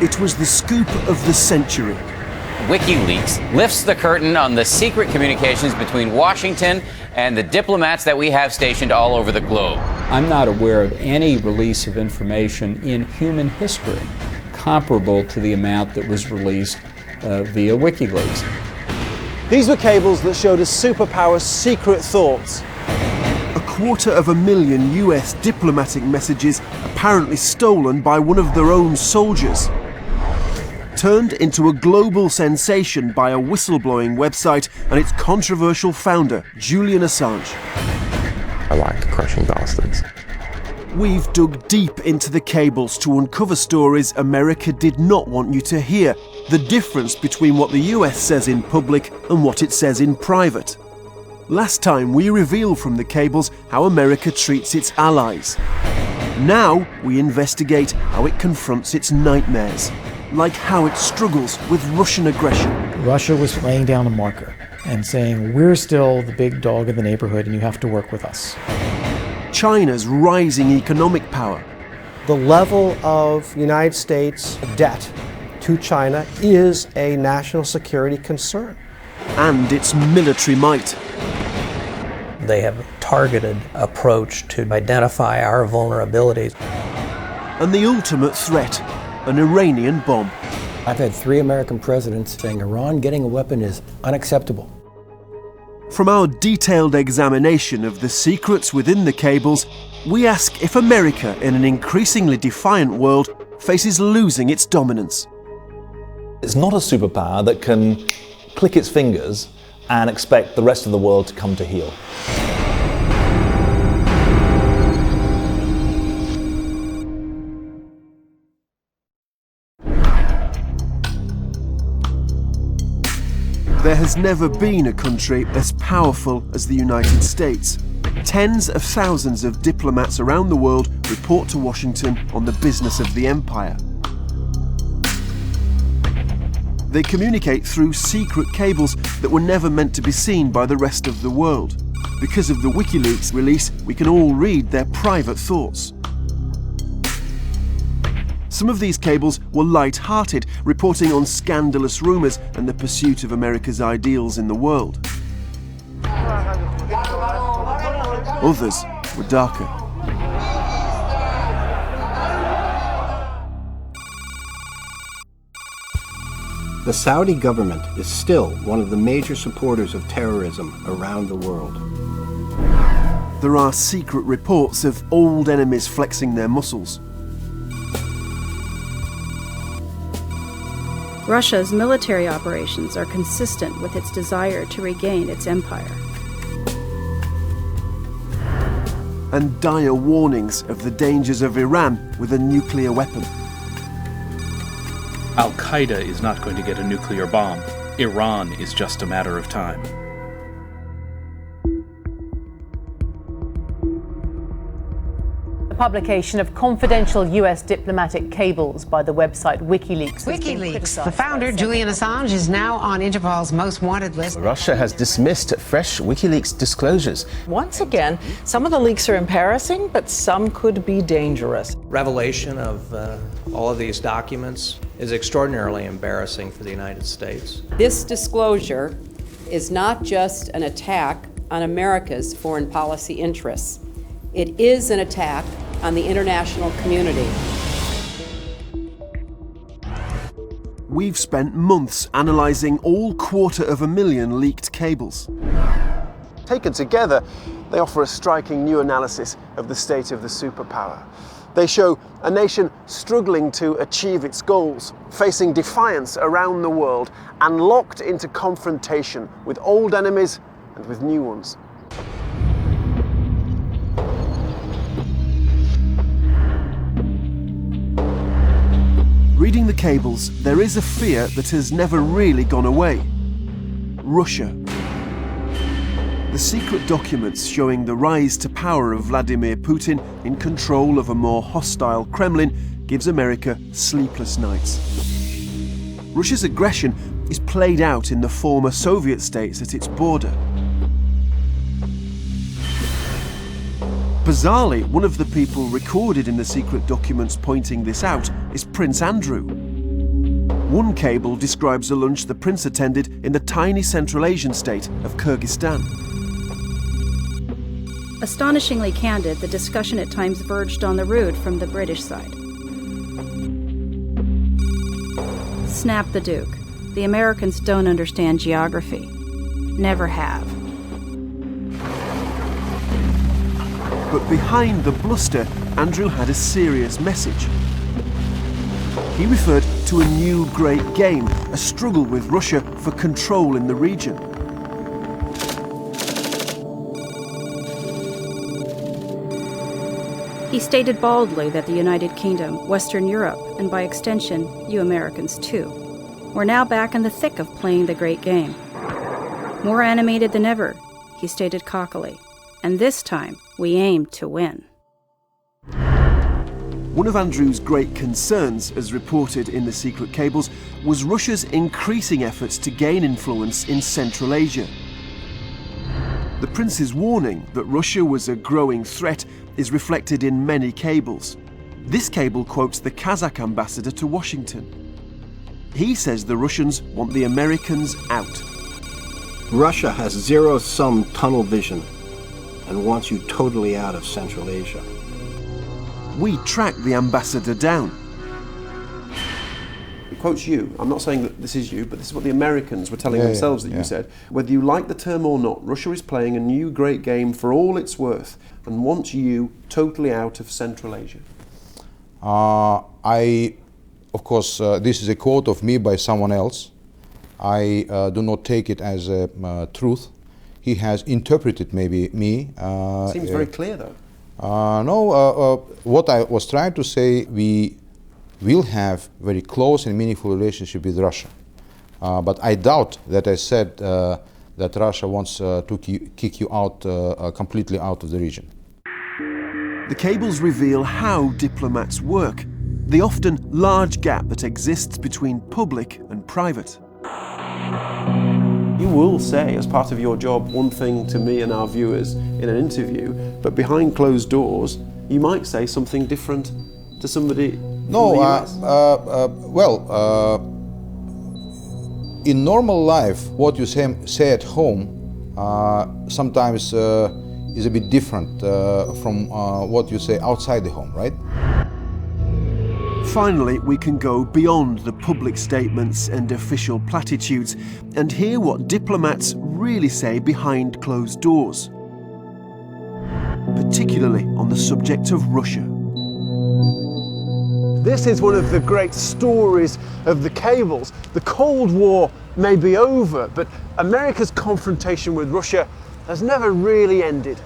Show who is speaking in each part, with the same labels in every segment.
Speaker 1: It was the scoop of the century.
Speaker 2: Wikileaks lifts the curtain on the secret communications between Washington and the diplomats that we have stationed all over the globe.
Speaker 3: I'm not aware of any release of information in human history comparable to the amount that was released via Wikileaks.
Speaker 4: These were cables that showed a superpower's secret thoughts.
Speaker 1: 250,000 US diplomatic messages apparently stolen by one of their own soldiers. Turned into a global sensation by a whistleblowing website and its controversial founder, Julian Assange.
Speaker 5: I like crushing bastards.
Speaker 1: We've dug deep into the cables to uncover stories America did not want you to hear, the difference between what the US says in public and what it says in private. Last time we revealed from the cables how America treats its allies. Now we investigate how it confronts its nightmares, like how it struggles with Russian aggression.
Speaker 6: Russia was laying down a marker and saying, we're still the big dog in the neighborhood and you have to work with us.
Speaker 1: China's rising economic power.
Speaker 4: The level of United States debt to China is a national security concern.
Speaker 1: And its military might.
Speaker 7: They have a targeted approach to identify our vulnerabilities.
Speaker 1: And the ultimate threat, an Iranian bomb.
Speaker 8: I've had 3 American presidents saying Iran getting a weapon is unacceptable.
Speaker 1: From our detailed examination of the secrets within the cables, we ask if America, in an increasingly defiant world, faces losing its dominance.
Speaker 9: It's not a superpower that can click its fingers and expect the rest of the world to come to heel.
Speaker 1: There has never been a country as powerful as the United States. Tens of thousands of diplomats around the world report to Washington on the business of the empire. They communicate through secret cables that were never meant to be seen by the rest of the world. Because of the Wikileaks release, we can all read their private thoughts. Some of these cables were light-hearted, reporting on scandalous rumours and the pursuit of America's ideals in the world. Others were darker.
Speaker 8: The Saudi government is still one of the major supporters of terrorism around the world.
Speaker 1: There are secret reports of old enemies flexing their muscles.
Speaker 10: Russia's military operations are consistent with its desire to regain its empire.
Speaker 1: And dire warnings of the dangers of Iran with a nuclear weapon.
Speaker 11: Al-Qaeda is not going to get a nuclear bomb. Iran is just a matter of time.
Speaker 12: Publication of confidential US diplomatic cables by the website Wikileaks.
Speaker 13: Wikileaks. The founder, Julian Assange, is now on Interpol's most wanted list.
Speaker 5: Russia has dismissed fresh Wikileaks disclosures.
Speaker 14: Once again, some of the leaks are embarrassing, but some could be dangerous.
Speaker 7: Revelation of all of these documents is extraordinarily embarrassing for the United States.
Speaker 15: This disclosure is not just an attack on America's foreign policy interests. It is an attack on the international community.
Speaker 1: We've spent months analysing all 250,000 leaked cables. Taken together, they offer a striking new analysis of the state of the superpower. They show a nation struggling to achieve its goals, facing defiance around the world, and locked into confrontation with old enemies and with new ones. Reading the cables, there is a fear that has never really gone away. Russia. The secret documents showing the rise to power of Vladimir Putin in control of a more hostile Kremlin gives America sleepless nights. Russia's aggression is played out in the former Soviet states at its border. Bizarrely, one of the people recorded in the secret documents pointing this out is Prince Andrew. One cable describes a lunch the prince attended in the tiny Central Asian state of Kyrgyzstan.
Speaker 10: Astonishingly candid, the discussion at times verged on the rude from the British side. Snapped the Duke. The Americans don't understand geography. Never have.
Speaker 1: But behind the bluster, Andrew had a serious message. He referred to a new great game, a struggle with Russia for control in the region.
Speaker 10: He stated boldly that the United Kingdom, Western Europe, and by extension, you Americans too, were now back in the thick of playing the great game. More animated than ever, he stated cockily, and this time we aim to win.
Speaker 1: One of Andrew's great concerns, as reported in the secret cables, was Russia's increasing efforts to gain influence in Central Asia. The prince's warning that Russia was a growing threat is reflected in many cables. This cable quotes the Kazakh ambassador to Washington. He says the Russians want the Americans out.
Speaker 8: Russia has zero-sum tunnel vision and wants you totally out of Central Asia.
Speaker 1: We tracked the ambassador down.
Speaker 16: It quotes you. I'm not saying that this is you, but this is what the Americans were telling themselves that you said. Whether you like the term or not, Russia is playing a new great game for all it's worth and wants you totally out of Central Asia.
Speaker 17: Of course, this is a quote of me by someone else. I do not take it as a truth. He has interpreted maybe me.
Speaker 16: Seems very clear though.
Speaker 17: What I was trying to say, we will have very close and meaningful relationship with Russia. But I doubt that I said that Russia wants to kick you out, completely out of the region.
Speaker 1: The cables reveal how diplomats work, the often large gap that exists between public and private.
Speaker 16: You will say, as part of your job, one thing to me and our viewers in an interview, but behind closed doors, you might say something different to somebody from the US.
Speaker 17: In normal life, what you say at home sometimes is a bit different from what you say outside the home, right?
Speaker 1: Finally, we can go beyond the public statements and official platitudes and hear what diplomats really say behind closed doors, particularly on the subject of Russia.
Speaker 4: This is one of the great stories of the cables. The Cold War may be over, but America's confrontation with Russia has never really ended.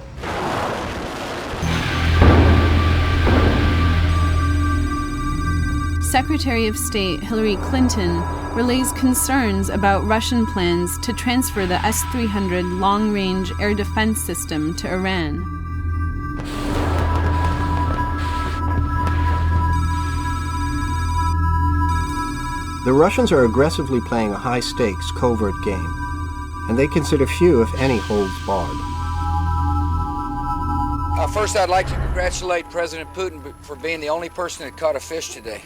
Speaker 18: Secretary of State Hillary Clinton relays concerns about Russian plans to transfer the S-300 long-range air defense system to Iran.
Speaker 8: The Russians are aggressively playing a high-stakes, covert game, and they consider few, if any, holds barred.
Speaker 19: First, I'd like to congratulate President Putin for being the only person that caught a fish today.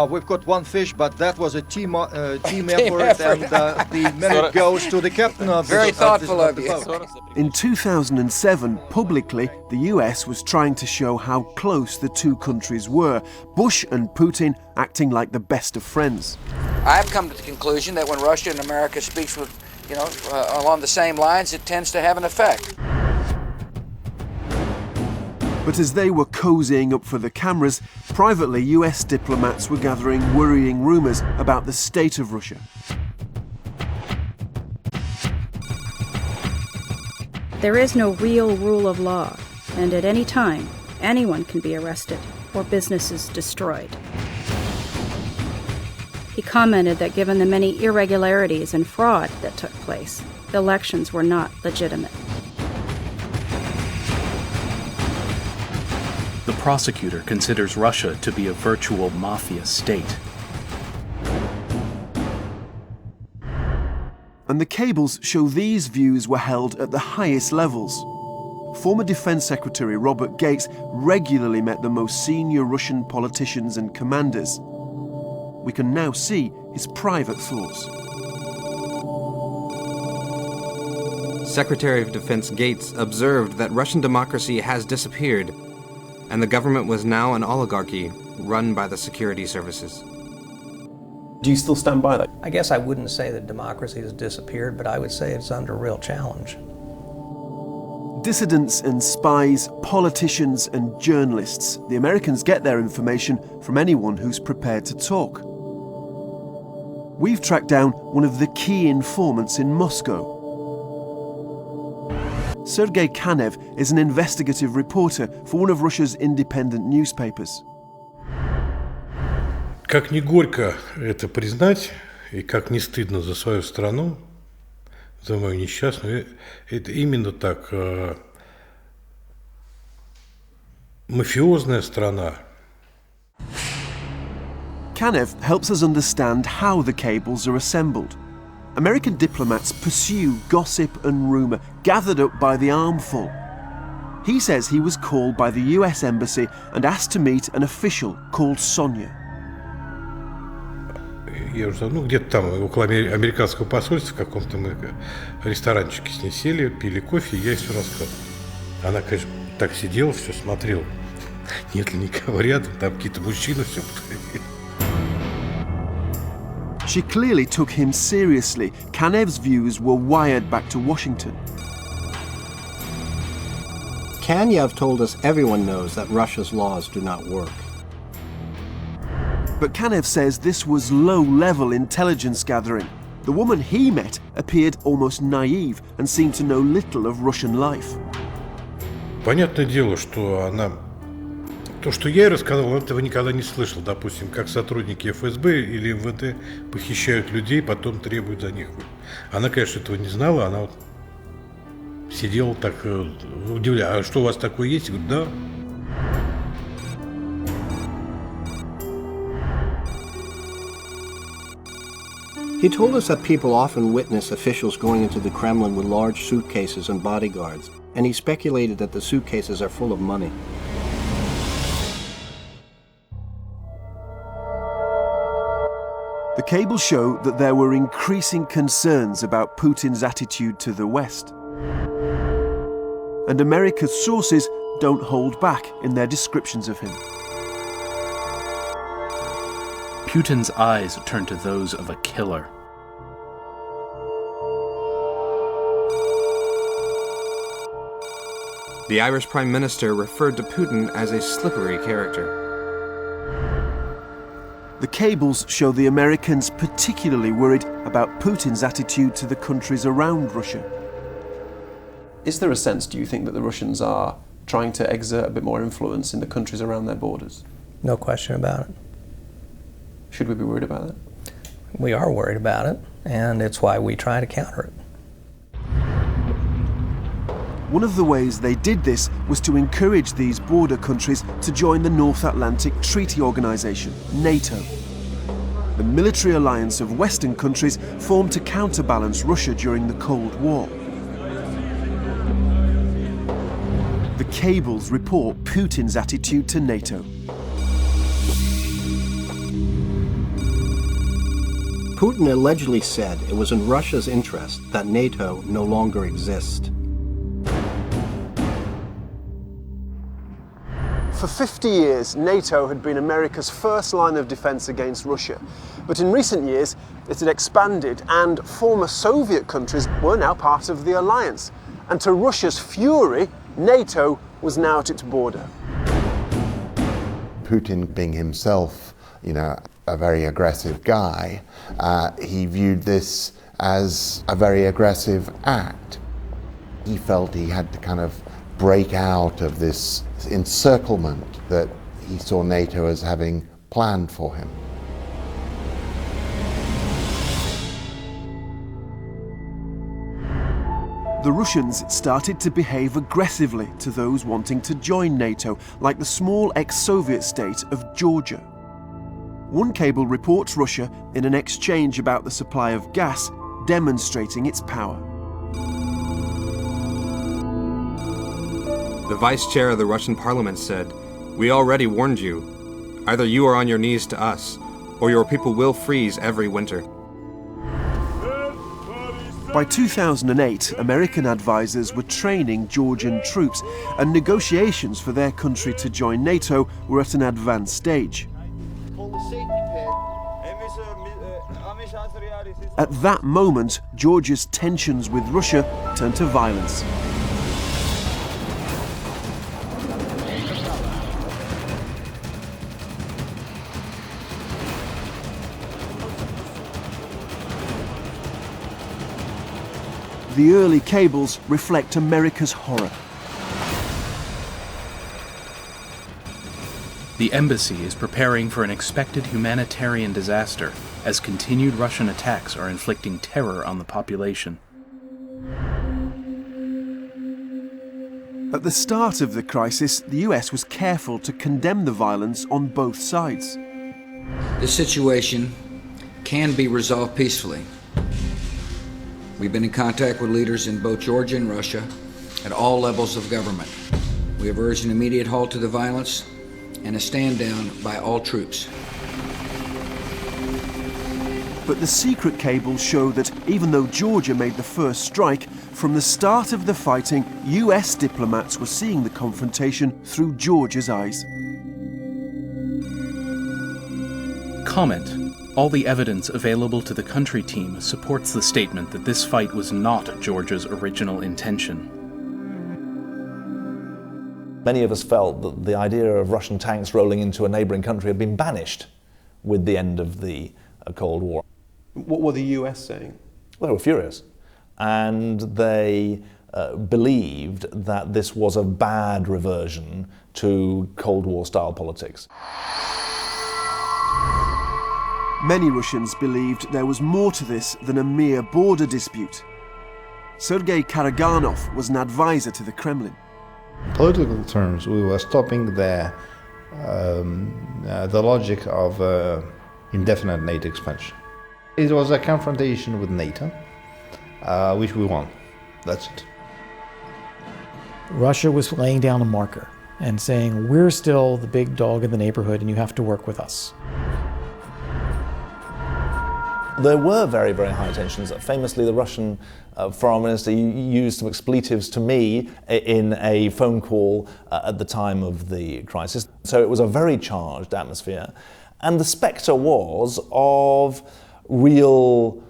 Speaker 20: We've got one fish, but that was a team effort, and the merit goes to the captain of the
Speaker 19: Very thoughtful of you.
Speaker 1: In 2007, publicly, the US was trying to show how close the two countries were, Bush and Putin acting like the best of friends.
Speaker 19: I've come to the conclusion that when Russia and America speaks with, along the same lines, it tends to have an effect.
Speaker 1: But as they were cozying up for the cameras, privately US diplomats were gathering worrying rumours about the state of Russia.
Speaker 10: There is no real rule of law, and at any time, anyone can be arrested or businesses destroyed. He commented that given the many irregularities and fraud that took place, the elections were not legitimate.
Speaker 11: The prosecutor considers Russia to be a virtual mafia state.
Speaker 1: And the cables show these views were held at the highest levels. Former Defense Secretary Robert Gates regularly met the most senior Russian politicians and commanders. we can now see his private thoughts.
Speaker 21: Secretary of Defense Gates observed that Russian democracy has disappeared, and the government was now an oligarchy run by the security services.
Speaker 16: Do you still stand by that?
Speaker 7: I guess I wouldn't say that democracy has disappeared, but I would say it's under real challenge.
Speaker 1: Dissidents and spies, politicians and journalists, the Americans get their information from anyone who's prepared to talk. We've tracked down one of the key informants in Moscow. Sergei Kanev is an investigative reporter for one of Russia's independent newspapers.
Speaker 22: Как ни горько это признать, и как не стыдно за свою страну, за мою несчастную, это именно так. Мафиозная страна.
Speaker 1: Kanev helps us understand how the cables are assembled. American diplomats pursue gossip and rumour gathered up by the armful. He says he was called by the US Embassy and asked to meet an official called Sonia.
Speaker 22: Я уже ну где-то там около американского посольства в каком-то мы ресторанчике с ней сели, пили кофе, и я ей все рассказывал. Она, конечно, так сидела, все смотрела. Нет ли никого рядом, там какие-то мужчины все подходили.
Speaker 1: She clearly took him seriously. Kanev's views were wired back to Washington.
Speaker 8: Kanev told us everyone knows that Russia's laws do not work.
Speaker 1: But Kanev says this was low-level intelligence gathering. The woman he met appeared almost naive and seemed to know little of Russian life.
Speaker 22: Понятное дело, что она... То, что я ей рассказал, он этого никогда не слышал. Допустим, как сотрудники ФСБ или МВД похищают людей, потом требуют за них. Она, конечно, этого не знала, она вот сидела так, удивляя. А что у вас такое есть? Я говорю, да.
Speaker 8: He told us that people often witness officials going into the Kremlin with large suitcases and bodyguards, and he speculated that the suitcases are full of money.
Speaker 1: The cables show that there were increasing concerns about Putin's attitude to the West. And America's sources don't hold back in their descriptions of him.
Speaker 11: Putin's eyes turn to those of a killer.
Speaker 21: The Irish Prime Minister referred to Putin as a slippery character.
Speaker 1: The cables show the Americans particularly worried about Putin's attitude to the countries around Russia.
Speaker 16: Is there a sense, do you think, that the Russians are trying to exert a bit more influence in the countries around their borders?
Speaker 7: No question about it.
Speaker 16: Should we be worried about that?
Speaker 7: We are worried about it, and it's why we try to counter it.
Speaker 1: One of the ways they did this was to encourage these border countries to join the North Atlantic Treaty Organization, NATO. The military alliance of Western countries formed to counterbalance Russia during the Cold War. The cables report Putin's attitude to NATO.
Speaker 8: Putin allegedly said it was in Russia's interest that NATO no longer exists.
Speaker 4: For 50 years, NATO had been America's first line of defense against Russia. But in recent years, it had expanded and former Soviet countries were now part of the alliance. And to Russia's fury, NATO was now at its border.
Speaker 23: Putin being himself, a very aggressive guy, he viewed this as a very aggressive act. He felt he had to kind of break out of this encirclement that he saw NATO as having planned for him.
Speaker 1: The Russians started to behave aggressively to those wanting to join NATO, like the small ex-Soviet state of Georgia. One cable reports Russia in an exchange about the supply of gas, demonstrating its power.
Speaker 21: The vice chair of the Russian parliament said, "We already warned you. Either you are on your knees to us, or your people will freeze every winter.
Speaker 1: By 2008, American advisors were training Georgian troops, and negotiations for their country to join NATO were at an advanced stage. At that moment, Georgia's tensions with Russia turned to violence. The early cables reflect America's horror.
Speaker 11: The embassy is preparing for an expected humanitarian disaster as continued Russian attacks are inflicting terror on the population.
Speaker 1: At the start of the crisis, the US was careful to condemn the violence on both sides.
Speaker 2: This situation can be resolved peacefully. We've been in contact with leaders in both Georgia and Russia at all levels of government. We have urged an immediate halt to the violence and a stand down by all troops.
Speaker 1: But the secret cables show that even though Georgia made the first strike, from the start of the fighting, US diplomats were seeing the confrontation through Georgia's eyes.
Speaker 11: Comment. All the evidence available to the country team supports the statement that this fight was not Georgia's original intention.
Speaker 9: Many of us felt that the idea of Russian tanks rolling into a neighbouring country had been banished with the end of the Cold War.
Speaker 16: What were the US saying?
Speaker 9: Well, they were furious. And they believed that this was a bad reversion to Cold War-style politics.
Speaker 1: Many Russians believed there was more to this than a mere border dispute. Sergei Karaganov was an advisor to the Kremlin.
Speaker 3: In political terms, we were stopping the logic of indefinite NATO expansion. It was a confrontation with NATO, which we won. That's it.
Speaker 6: Russia was laying down a marker and saying, we're still the big dog in the neighborhood and you have to work with us.
Speaker 9: There were very, very high tensions. Famously, the Russian foreign minister used some expletives to me in a phone call at the time of the crisis. So it was a very charged atmosphere. And the spectre was of real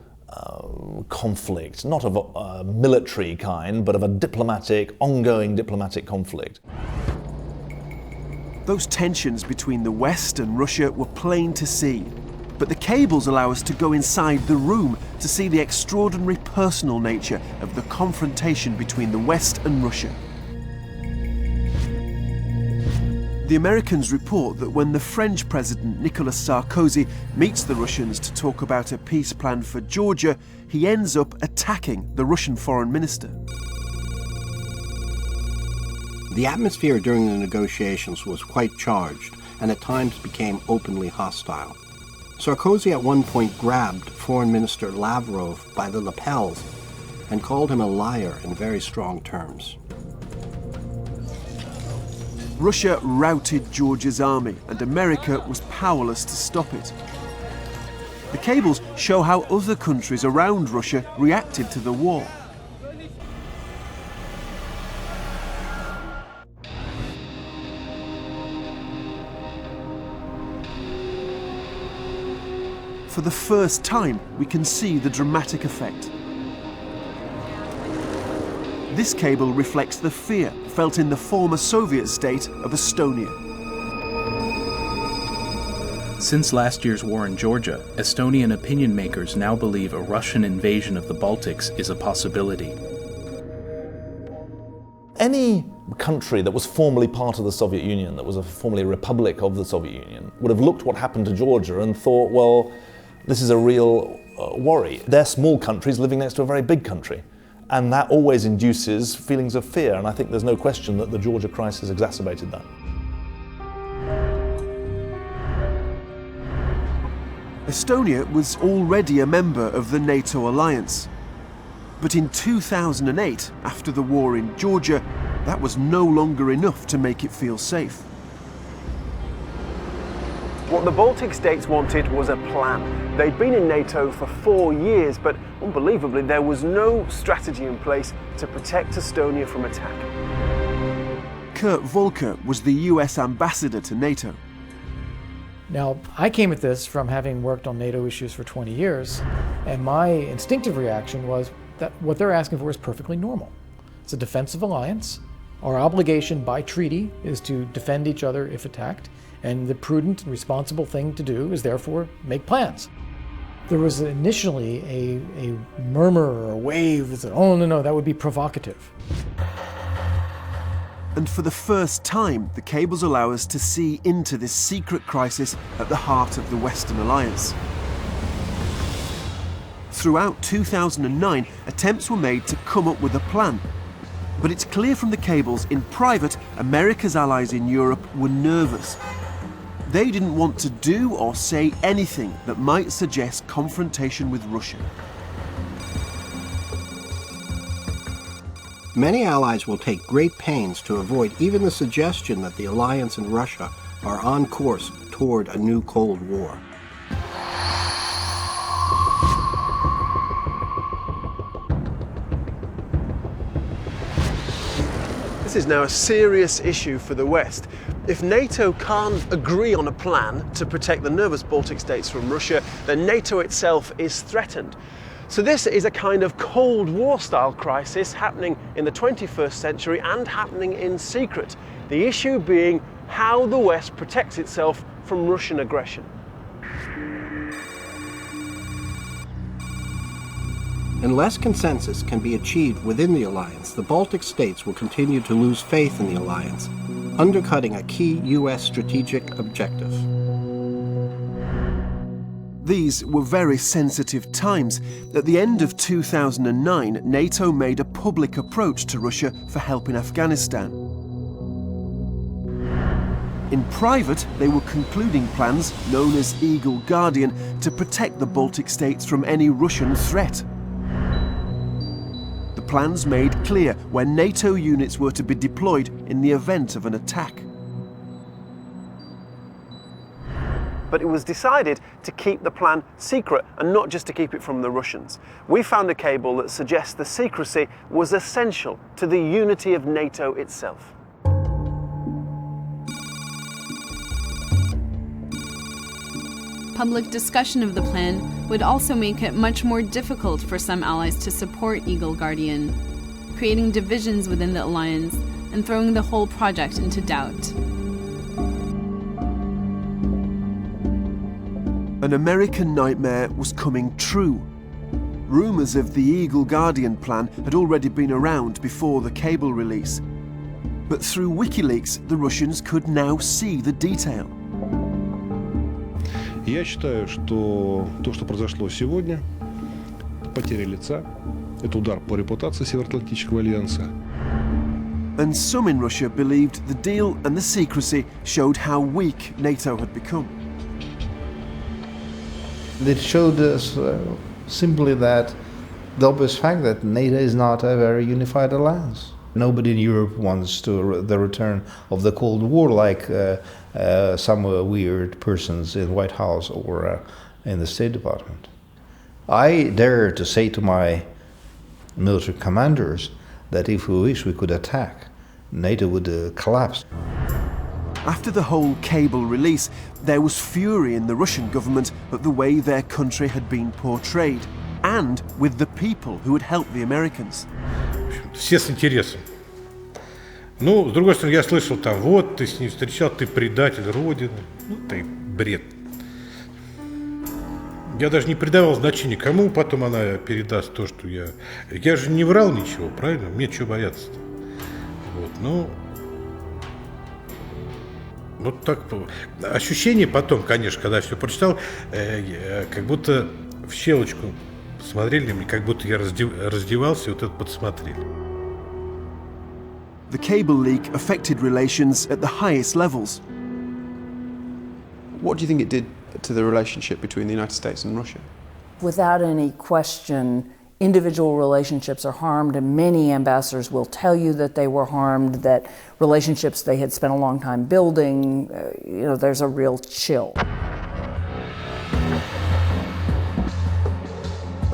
Speaker 9: conflict, not of a military kind, but of a diplomatic, ongoing diplomatic conflict.
Speaker 1: Those tensions between the West and Russia were plain to see. But the cables allow us to go inside the room to see the extraordinary personal nature of the confrontation between the West and Russia. The Americans report that when the French President Nicolas Sarkozy meets the Russians to talk about a peace plan for Georgia, he ends up attacking the Russian foreign minister.
Speaker 8: The atmosphere during the negotiations was quite charged and at times became openly hostile. Sarkozy at one point grabbed Foreign Minister Lavrov by the lapels and called him a liar in very strong terms.
Speaker 1: Russia routed Georgia's army, and America was powerless to stop it. The cables show how other countries around Russia reacted to the war. For the first time, we can see the dramatic effect. This cable reflects the fear felt in the former Soviet state of Estonia.
Speaker 11: Since last year's war in Georgia, Estonian opinion makers now believe a Russian invasion of the Baltics is a possibility.
Speaker 9: Any country that was formerly part of the Soviet Union, that was formerly a republic of the Soviet Union, would have looked what happened to Georgia and thought, well, this is a real worry. They're small countries living next to a very big country. And that always induces feelings of fear. And I think there's no question that the Georgia crisis exacerbated that.
Speaker 1: Estonia was already a member of the NATO alliance. But in 2008, after the war in Georgia, that was no longer enough to make it feel safe.
Speaker 4: What the Baltic states wanted was a plan. They'd been in NATO for 4 years, but unbelievably, there was no strategy in place to protect Estonia from attack.
Speaker 1: Kurt Volker was the US ambassador to NATO.
Speaker 6: Now, I came at this from having worked on NATO issues for 20 years, and my instinctive reaction was that what they're asking for is perfectly normal. It's a defensive alliance. Our obligation by treaty is to defend each other if attacked, and the prudent and responsible thing to do is therefore make plans. There was initially a murmur or a wave that said, oh, no, that would be provocative.
Speaker 1: And for the first time, the cables allow us to see into this secret crisis at the heart of the Western Alliance. Throughout 2009, attempts were made to come up with a plan. But it's clear from the cables, in private, America's allies in Europe were nervous. They didn't want to do or say anything that might suggest confrontation with Russia.
Speaker 8: Many allies will take great pains to avoid even the suggestion that the alliance and Russia are on course toward a new Cold War.
Speaker 4: This is now a serious issue for the West. If NATO can't agree on a plan to protect the nervous Baltic states from Russia, then NATO itself is threatened. So this is a kind of Cold War-style crisis happening in the 21st century and happening in secret. The issue being how the West protects itself from Russian aggression.
Speaker 8: Unless consensus can be achieved within the alliance, the Baltic states will continue to lose faith in the alliance, undercutting a key U.S. strategic objective.
Speaker 1: These were very sensitive times. At the end of 2009, NATO made a public approach to Russia for help in Afghanistan. In private, they were concluding plans, known as Eagle Guardian, to protect the Baltic states from any Russian threat. The plans made clear where NATO units were to be deployed in the event of an attack.
Speaker 4: But it was decided to keep the plan secret and not just to keep it from the Russians. We found a cable that suggests the secrecy was essential to the unity of NATO itself.
Speaker 18: Public discussion of the plan would also make it much more difficult for some allies to support Eagle Guardian, creating divisions within the alliance and throwing the whole project into doubt.
Speaker 1: An American nightmare was coming true. Rumours of the Eagle Guardian plan had already been around before the cable release. But through Wikileaks, the Russians could now see the detail.
Speaker 22: Я считаю, что то, что произошло сегодня, потеря лица, это удар по репутации Североатлантического альянса.
Speaker 1: And some in Russia believed the deal and the secrecy showed how weak NATO had become.
Speaker 3: It showed us simply that the obvious fact that NATO is not a very unified alliance. Nobody in Europe wants the return of the Cold War like some weird persons in the White House or in the State Department. I dare to say to my military commanders that if we wish we could attack, NATO would collapse.
Speaker 1: After the whole cable release, there was fury in the Russian government at the way their country had been portrayed, and with the people who had helped the Americans.
Speaker 22: Все с интересом. Ну, с другой стороны, я слышал там, вот, ты с ним встречал, ты предатель Родины. Ну, ты бред. Я даже не придавал значения, кому потом она передаст то, что я... Я же не врал ничего, правильно? Мне чего бояться-то? Вот, ну... Вот так. Ощущение потом, конечно, когда все прочитал, как будто в щелочку смотрели на меня, как будто я раздевался и вот это подсмотрели.
Speaker 1: The cable leak affected relations at the highest levels.
Speaker 16: What do you think it did to the relationship between the United States and Russia?
Speaker 14: Without any question, individual relationships are harmed, and many ambassadors will tell you that they were harmed, that relationships they had spent a long time building, there's a real chill.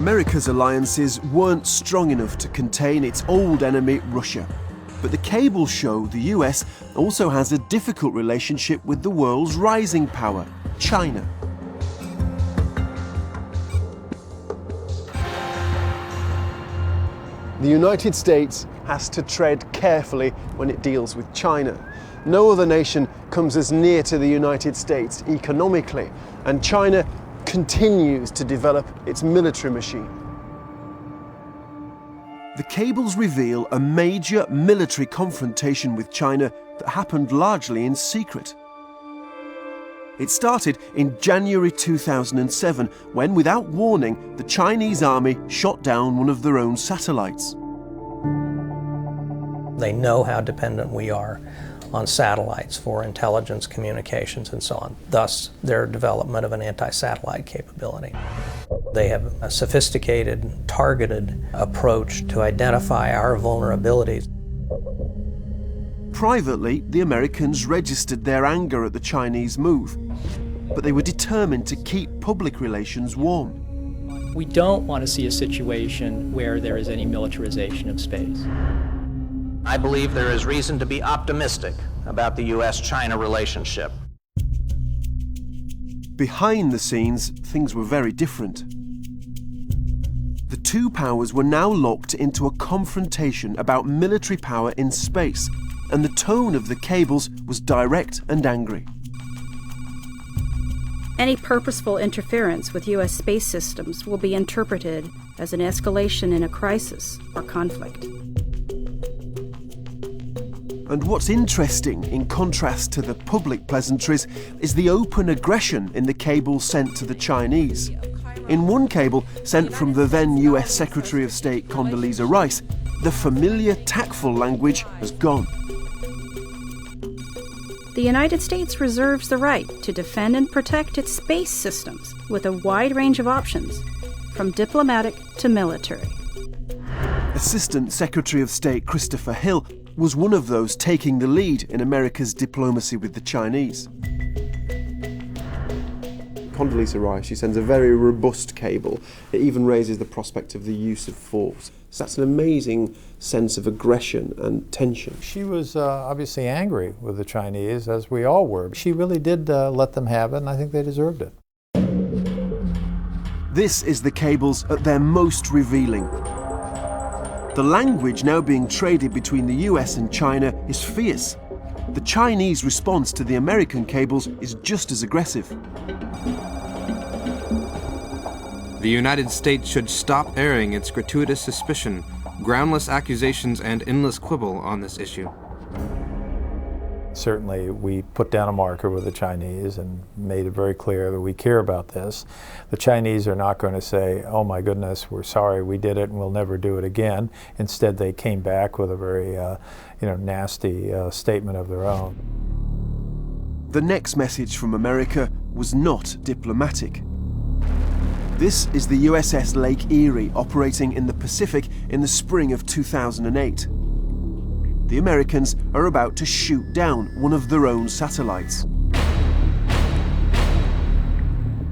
Speaker 1: America's alliances weren't strong enough to contain its old enemy, Russia. But the cables show the US also has a difficult relationship with the world's rising power, China.
Speaker 4: The United States has to tread carefully when it deals with China. No other nation comes as near to the United States economically, and China continues to develop its military machine.
Speaker 1: The cables reveal a major military confrontation with China that happened largely in secret. It started in January 2007 when, without warning, the Chinese army shot down one of their own satellites.
Speaker 7: They know how dependent we are on satellites for intelligence, communications, and so on, thus their development of an anti-satellite capability. They have a sophisticated, targeted approach to identify our vulnerabilities.
Speaker 1: Privately, the Americans registered their anger at the Chinese move, but they were determined to keep public relations warm.
Speaker 5: We don't want to see a situation where there is any militarization of space.
Speaker 7: I believe there is reason to be optimistic about the US-China relationship.
Speaker 1: Behind the scenes, things were very different. The two powers were now locked into a confrontation about military power in space, and the tone of the cables was direct and angry.
Speaker 10: Any purposeful interference with U.S. space systems will be interpreted as an escalation in a crisis or conflict.
Speaker 1: And what's interesting, in contrast to the public pleasantries, is the open aggression in the cables sent to the Chinese. In one cable, sent from the then US Secretary of State Condoleezza Rice, the familiar tactful language has gone.
Speaker 10: The United States reserves the right to defend and protect its space systems with a wide range of options, from diplomatic to military.
Speaker 1: Assistant Secretary of State Christopher Hill was one of those taking the lead in America's diplomacy with the Chinese.
Speaker 16: Condoleezza Rice, she sends a very robust cable. It even raises the prospect of the use of force. So that's an amazing sense of aggression and tension.
Speaker 3: She was obviously angry with the Chinese, as we all were. She really did let them have it, and I think they deserved it.
Speaker 1: This is the cables at their most revealing. The language now being traded between the US and China is fierce. The Chinese response to the American cables is just as aggressive.
Speaker 21: The United States should stop airing its gratuitous suspicion, groundless accusations, and endless quibble on this issue.
Speaker 3: Certainly, we put down a marker with the Chinese and made it very clear that we care about this. The Chinese are not going to say, oh my goodness, we're sorry we did it and we'll never do it again. Instead, they came back with a very nasty statement of their own.
Speaker 1: The next message from America was not diplomatic. This is the USS Lake Erie operating in the Pacific in the spring of 2008. The Americans are about to shoot down one of their own satellites.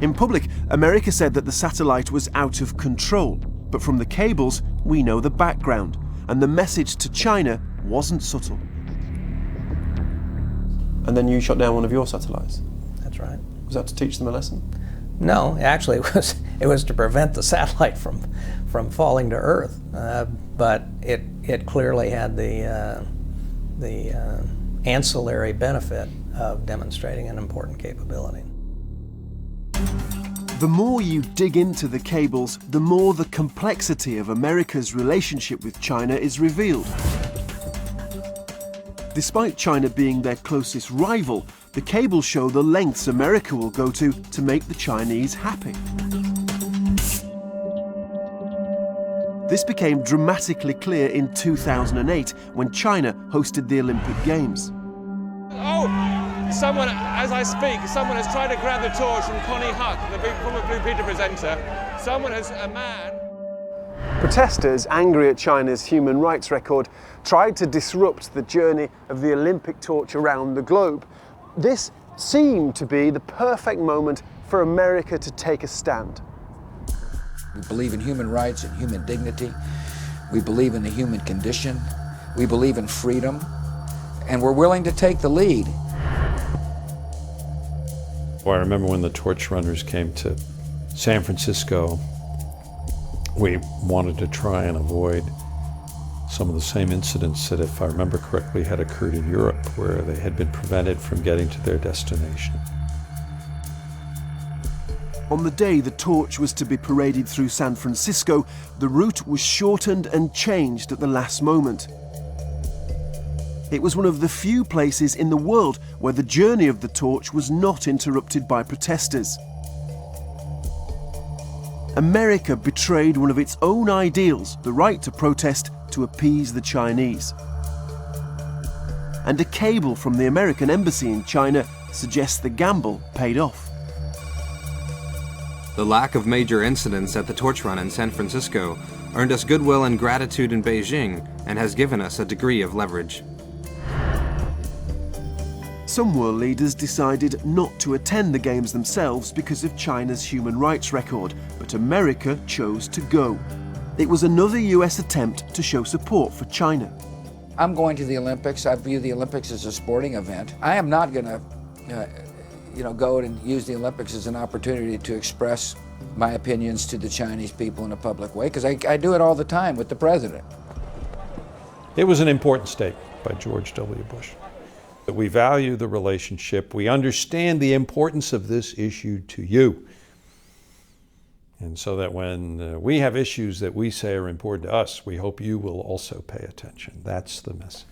Speaker 1: In public, America said that the satellite was out of control, but from the cables, we know the background, and the message to China wasn't subtle.
Speaker 16: And then you shot down one of your satellites?
Speaker 7: That's right.
Speaker 16: Was that to teach them a lesson?
Speaker 7: No, actually it was to prevent the satellite from falling to Earth, but it clearly had the ancillary benefit of demonstrating an important capability.
Speaker 1: The more you dig into the cables, the more the complexity of America's relationship with China is revealed. Despite China being their closest rival, the cables show the lengths America will go to make the Chinese happy. This became dramatically clear in 2008 when China hosted the Olympic Games.
Speaker 12: Oh, someone, as I speak, someone has tried to grab the torch from Connie Huck, the big former Blue Peter presenter. A man.
Speaker 4: Protesters, angry at China's human rights record, tried to disrupt the journey of the Olympic torch around the globe. This seemed to be the perfect moment for America to take a stand.
Speaker 2: We believe in human rights and human dignity. We believe in the human condition. We believe in freedom. And we're willing to take the lead.
Speaker 13: Well, I remember when the torch runners came to San Francisco, we wanted to try and avoid some of the same incidents that, if I remember correctly, had occurred in Europe, where they had been prevented from getting to their destination.
Speaker 1: On the day the torch was to be paraded through San Francisco, the route was shortened and changed at the last moment. It was one of the few places in the world where the journey of the torch was not interrupted by protesters. America betrayed one of its own ideals, the right to protest, to appease the Chinese. And a cable from the American embassy in China suggests the gamble paid off.
Speaker 21: The lack of major incidents at the torch run in San Francisco earned us goodwill and gratitude in Beijing and has given us a degree of leverage.
Speaker 1: Some world leaders decided not to attend the Games themselves because of China's human rights record, but America chose to go. It was another US attempt to show support for China.
Speaker 2: I'm going to the Olympics. I view the Olympics as a sporting event. I am not going to go and use the Olympics as an opportunity to express my opinions to the Chinese people in a public way, because I do it all the time with the president.
Speaker 13: It was an important statement by George W. Bush. That we value the relationship, we understand the importance of this issue to you. And so that when we have issues that we say are important to us, we hope you will also pay attention. That's the message.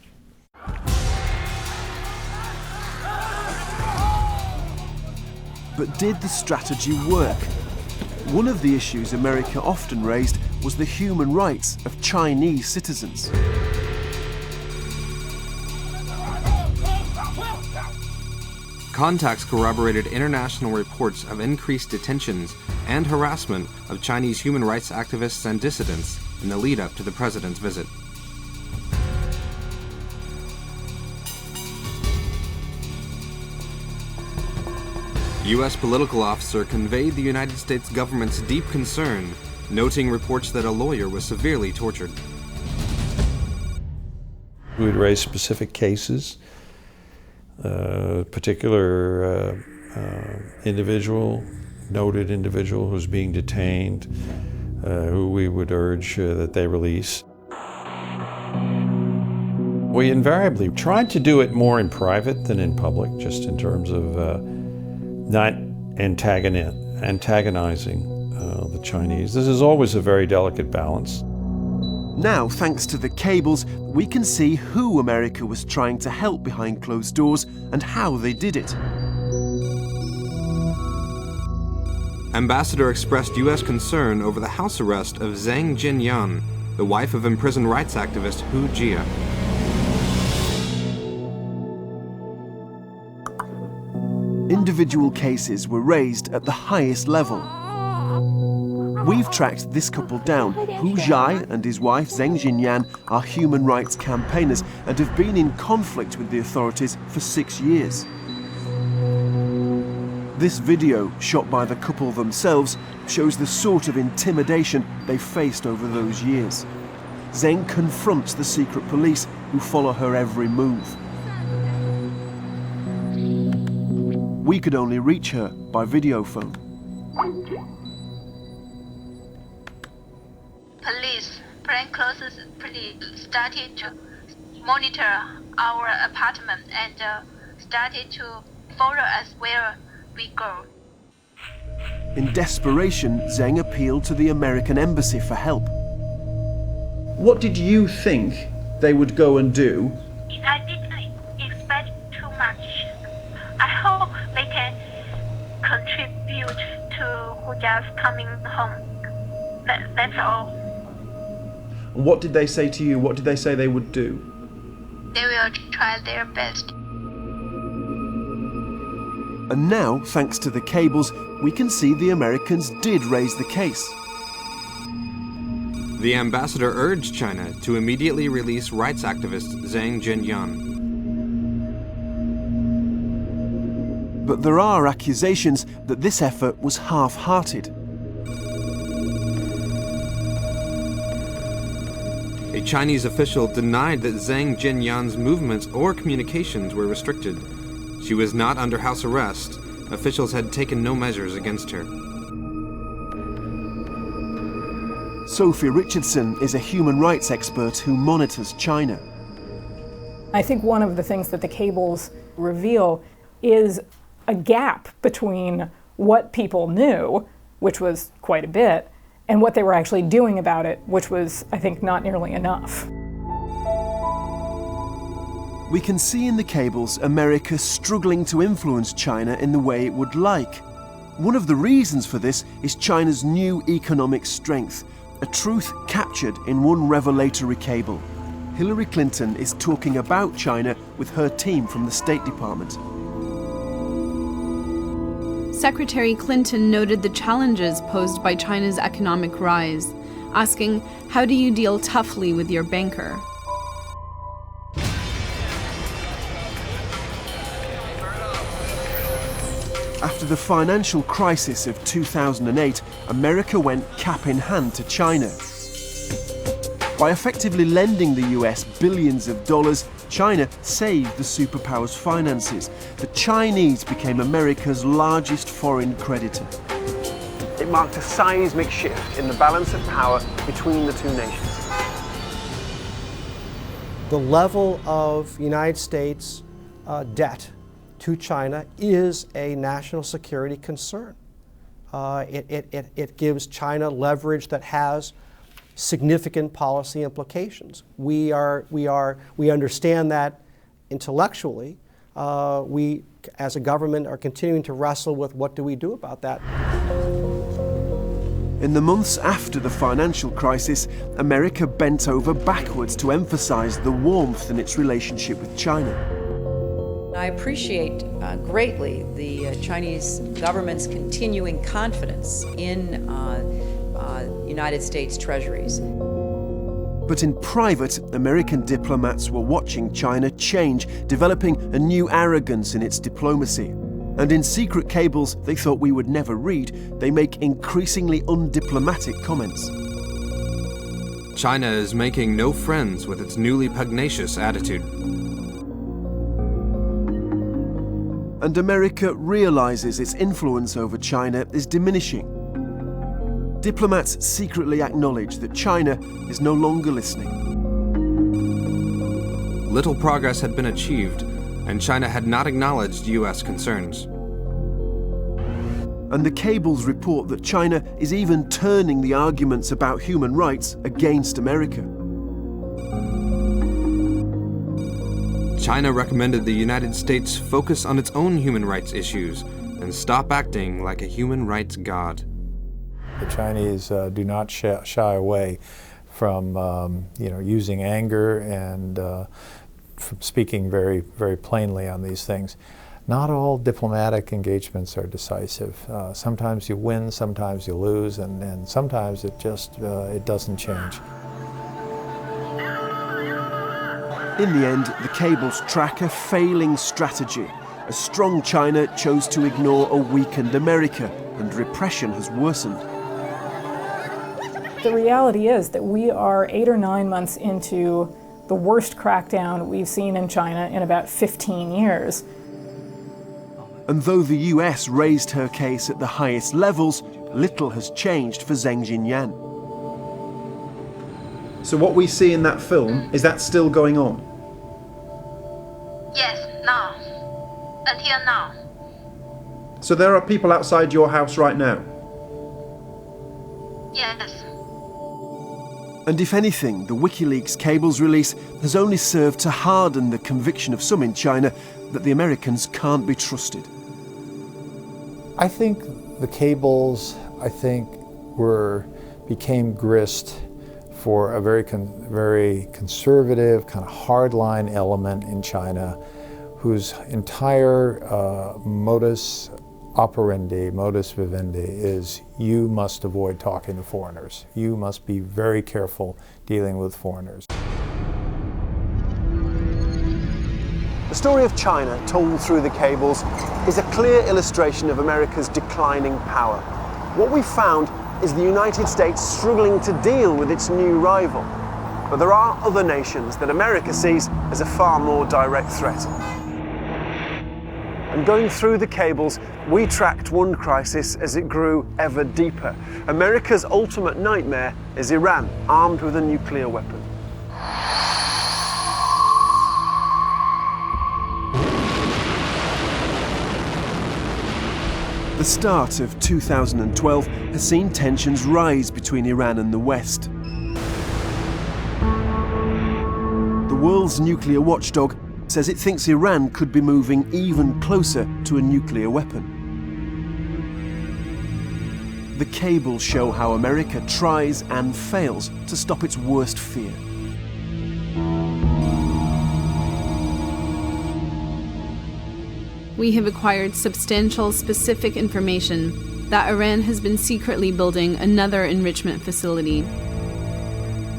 Speaker 1: But did the strategy work? One of the issues America often raised was the human rights of Chinese citizens.
Speaker 21: Contacts corroborated international reports of increased detentions and harassment of Chinese human rights activists and dissidents in the lead-up to the president's visit. U.S. political officer conveyed the United States government's deep concern, noting reports that a lawyer was severely tortured.
Speaker 13: We would raise specific cases. Particular noted individual who's being detained, who we would urge that they release. We invariably tried to do it more in private than in public, just in terms of not antagonizing the Chinese. This is always a very delicate balance.
Speaker 1: Now, thanks to the cables, we can see who America was trying to help behind closed doors and how they did it.
Speaker 21: Ambassador expressed U.S. concern over the house arrest of Zhang Jinyan, the wife of imprisoned rights activist Hu Jia.
Speaker 1: Individual cases were raised at the highest level. We've tracked this couple down. Hu Jia and his wife Zhang Jinyan are human rights campaigners and have been in conflict with the authorities for 6 years. This video, shot by the couple themselves, shows the sort of intimidation they faced over those years. Zhang confronts the secret police who follow her every move. We could only reach her by video phone.
Speaker 15: Police, plainclothes police, started to monitor our apartment and started to follow us where we go.
Speaker 1: In desperation, Zhang appealed to the American embassy for help. What did you think they would go and do?
Speaker 15: I didn't expect too much. I hope they can contribute to who just coming home. That's all.
Speaker 1: What did they say to you? What did they say they would do?
Speaker 15: They will try their best.
Speaker 1: And now, thanks to the cables, we can see the Americans did raise the case.
Speaker 21: The ambassador urged China to immediately release rights activist Zhang Jinyan.
Speaker 1: But there are accusations that this effort was half-hearted.
Speaker 21: A Chinese official denied that Zhang Jinyan's movements or communications were restricted. She was not under house arrest. Officials had taken no measures against her.
Speaker 1: Sophie Richardson is a human rights expert who monitors China.
Speaker 17: I think one of the things that the cables reveal is a gap between what people knew, which was quite a bit, and what they were actually doing about it, which was, I think, not nearly enough.
Speaker 1: We can see in the cables America struggling to influence China in the way it would like. One of the reasons for this is China's new economic strength, a truth captured in one revelatory cable. Hillary Clinton is talking about China with her team from the State Department.
Speaker 18: Secretary Clinton noted the challenges posed by China's economic rise, asking, "How do you deal toughly with your banker?"
Speaker 1: After the financial crisis of 2008, America went cap in hand to China. By effectively lending the US billions of dollars, China saved the superpower's finances. The Chinese became America's largest foreign creditor.
Speaker 4: It marked a seismic shift in the balance of power between the two nations.
Speaker 19: The level of United States debt to China is a national security concern. It gives China leverage that has significant policy implications. We understand that intellectually. We, as a government, are continuing to wrestle with what do we do about that.
Speaker 1: In the months after the financial crisis, America bent over backwards to emphasize the warmth in its relationship with China.
Speaker 20: I appreciate greatly the Chinese government's continuing confidence in United States treasuries.
Speaker 1: But in private, American diplomats were watching China change, developing a new arrogance in its diplomacy. And in secret cables they thought we would never read, they make increasingly undiplomatic comments.
Speaker 21: China is making no friends with its newly pugnacious attitude.
Speaker 1: And America realizes its influence over China is diminishing. Diplomats secretly acknowledge that China is no longer listening.
Speaker 21: Little progress had been achieved, and China had not acknowledged U.S. concerns.
Speaker 1: And the cables report that China is even turning the arguments about human rights against America.
Speaker 21: China recommended the United States focus on its own human rights issues and stop acting like a human rights god.
Speaker 24: The Chinese do not shy away from using anger and from speaking very, very plainly on these things. Not all diplomatic engagements are decisive. Sometimes you win, sometimes you lose, and sometimes it just it doesn't change.
Speaker 1: In the end, the cables track a failing strategy. A strong China chose to ignore a weakened America, and repression has worsened.
Speaker 17: The reality is that we are 8 or 9 months into the worst crackdown we've seen in China in about 15 years.
Speaker 1: And though the US raised her case at the highest levels, little has changed for Zhang Jinyan.
Speaker 25: So what we see in that film, is that still going on?
Speaker 15: Yes, now. Until now.
Speaker 25: So there are people outside your house right now?
Speaker 15: Yes.
Speaker 1: And if anything, the Wikileaks cables release has only served to harden the conviction of some in China that the Americans can't be trusted.
Speaker 24: I think the cables, became grist for a very conservative, kind of hardline element in China, whose entire modus operandi, modus vivendi, is you must avoid talking to foreigners. You must be very careful dealing with foreigners.
Speaker 4: The story of China, told through the cables, is a clear illustration of America's declining power. What we found is the United States struggling to deal with its new rival. But there are other nations that America sees as a far more direct threat. And going through the cables, we tracked one crisis as it grew ever deeper. America's ultimate nightmare is Iran, armed with a nuclear weapon. The start of 2012 has seen tensions rise between Iran and the West. The world's nuclear watchdog says it thinks Iran could be moving even closer to a nuclear weapon. The cables show how America tries and fails to stop its worst fear.
Speaker 18: We have acquired substantial specific information that Iran has been secretly building another enrichment facility.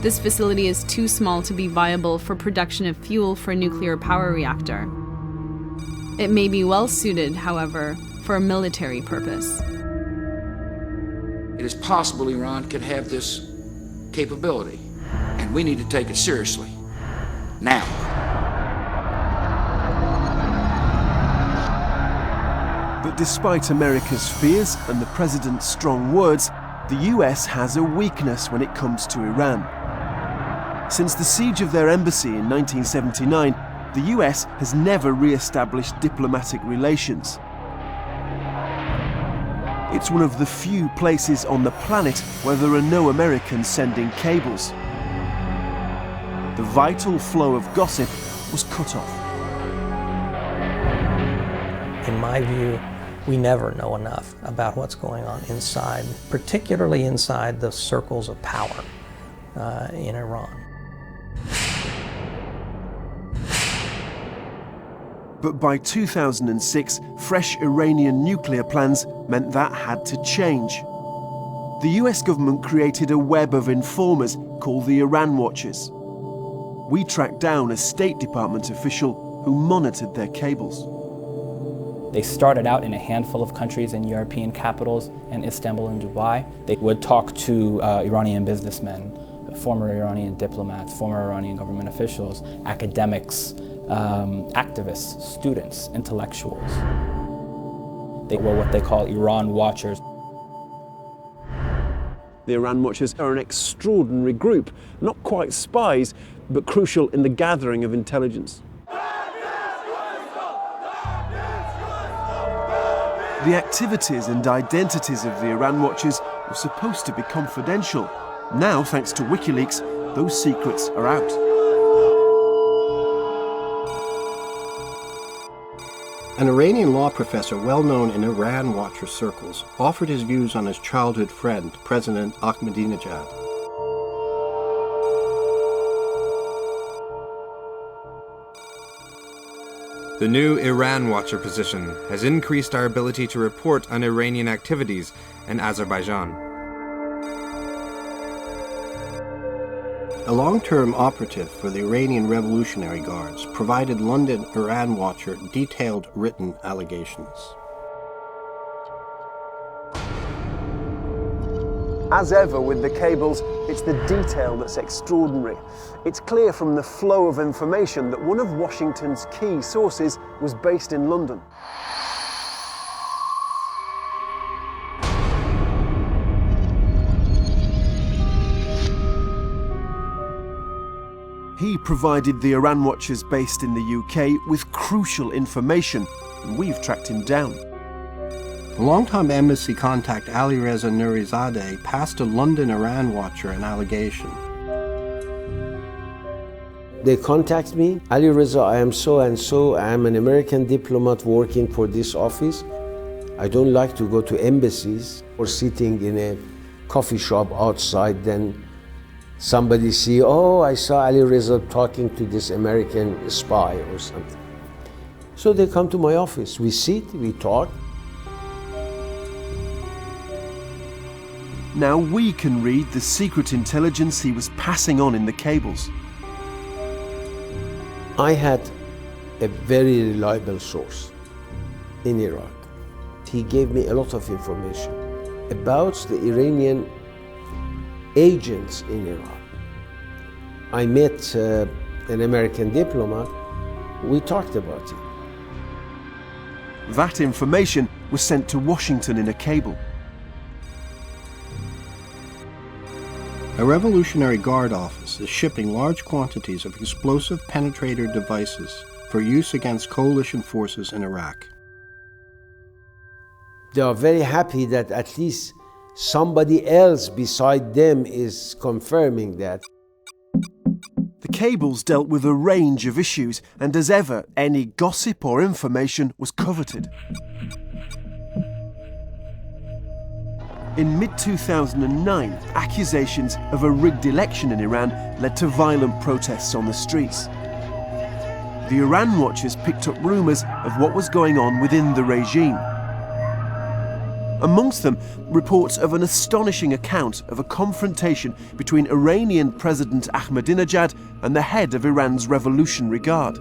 Speaker 18: This facility is too small to be viable for production of fuel for a nuclear power reactor. It may be well suited, however, for a military purpose.
Speaker 2: It is possible Iran could have this capability, and we need to take it seriously. Now.
Speaker 4: But despite America's fears and the president's strong words, the US has a weakness when it comes to Iran. Since the siege of their embassy in 1979, the US has never re-established diplomatic relations. It's one of the few places on the planet where there are no Americans sending cables. The vital flow of gossip was cut off.
Speaker 7: In my view, we never know enough about what's going on inside, particularly inside the circles of power in Iran.
Speaker 4: But by 2006, fresh Iranian nuclear plans meant that had to change. The US government created a web of informers called the Iran Watchers. We tracked down a State Department official who monitored their cables.
Speaker 6: They started out in a handful of countries and European capitals, in Istanbul and Dubai. They would talk to Iranian businessmen, former Iranian diplomats, former Iranian government officials, academics, activists, students, intellectuals. They were what they call Iran Watchers.
Speaker 4: The Iran Watchers are an extraordinary group, not quite spies, but crucial in the gathering of intelligence. The activities and identities of the Iran Watchers were supposed to be confidential. Now, thanks to Wikileaks, those secrets are out.
Speaker 8: An Iranian law professor well known in Iran Watcher circles offered his views on his childhood friend, President Ahmadinejad.
Speaker 21: The new Iran Watcher position has increased our ability to report on Iranian activities in Azerbaijan.
Speaker 8: A long-term operative for the Iranian Revolutionary Guards provided London Iran Watcher detailed written allegations.
Speaker 4: As ever with the cables, it's the detail that's extraordinary. It's clear from the flow of information that one of Washington's key sources was based in London. He provided the Iran Watchers based in the UK with crucial information, and we've tracked him down.
Speaker 8: Longtime embassy contact Ali Reza Nurizadeh passed a London Iran Watcher an allegation.
Speaker 9: They contact me, Ali Reza, I am so and so, I am an American diplomat working for this office. I don't like to go to embassies or sitting in a coffee shop outside, then somebody see, oh, I saw Ali Reza talking to this American spy or something. So they come to my office, we sit, we talk.
Speaker 4: Now we can read the secret intelligence he was passing on in the cables.
Speaker 9: I had a very reliable source in Iraq. He gave me a lot of information about the Iranian agents in Iraq. I met an American diplomat. We talked about it.
Speaker 1: That information was sent to Washington in a cable.
Speaker 8: A Revolutionary Guard office is shipping large quantities of explosive penetrator devices for use against coalition forces in Iraq.
Speaker 9: They are very happy that at least somebody else beside them is confirming that.
Speaker 1: The cables dealt with a range of issues, and as ever, any gossip or information was coveted. In mid-2009, accusations of a rigged election in Iran led to violent protests on the streets. The Iran watchers picked up rumours of what was going on within the regime. Amongst them, reports of an astonishing account of a confrontation between Iranian President Ahmadinejad and the head of Iran's Revolutionary Guard.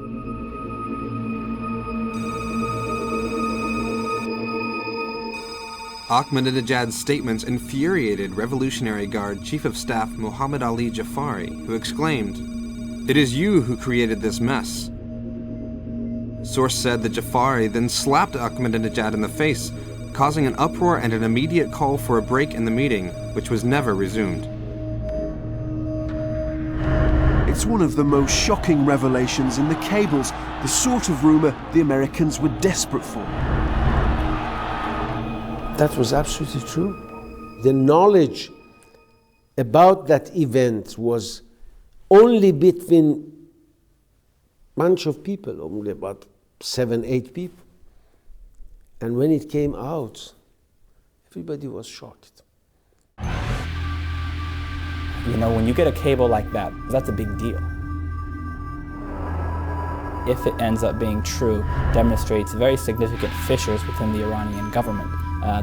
Speaker 21: Ahmadinejad's statements infuriated Revolutionary Guard Chief of Staff Mohammad Ali Jafari, who exclaimed, "It is you who created this mess." Source said that Jafari then slapped Ahmadinejad in the face, causing an uproar and an immediate call for a break in the meeting, which was never resumed.
Speaker 1: It's one of the most shocking revelations in the cables, the sort of rumour the Americans were desperate for.
Speaker 9: That was absolutely true. The knowledge about that event was only between a bunch of people, only about 7, 8 people. And when it came out, everybody was shocked.
Speaker 6: You know, when you get a cable like that, that's a big deal. If it ends up being true, demonstrates very significant fissures within the Iranian government.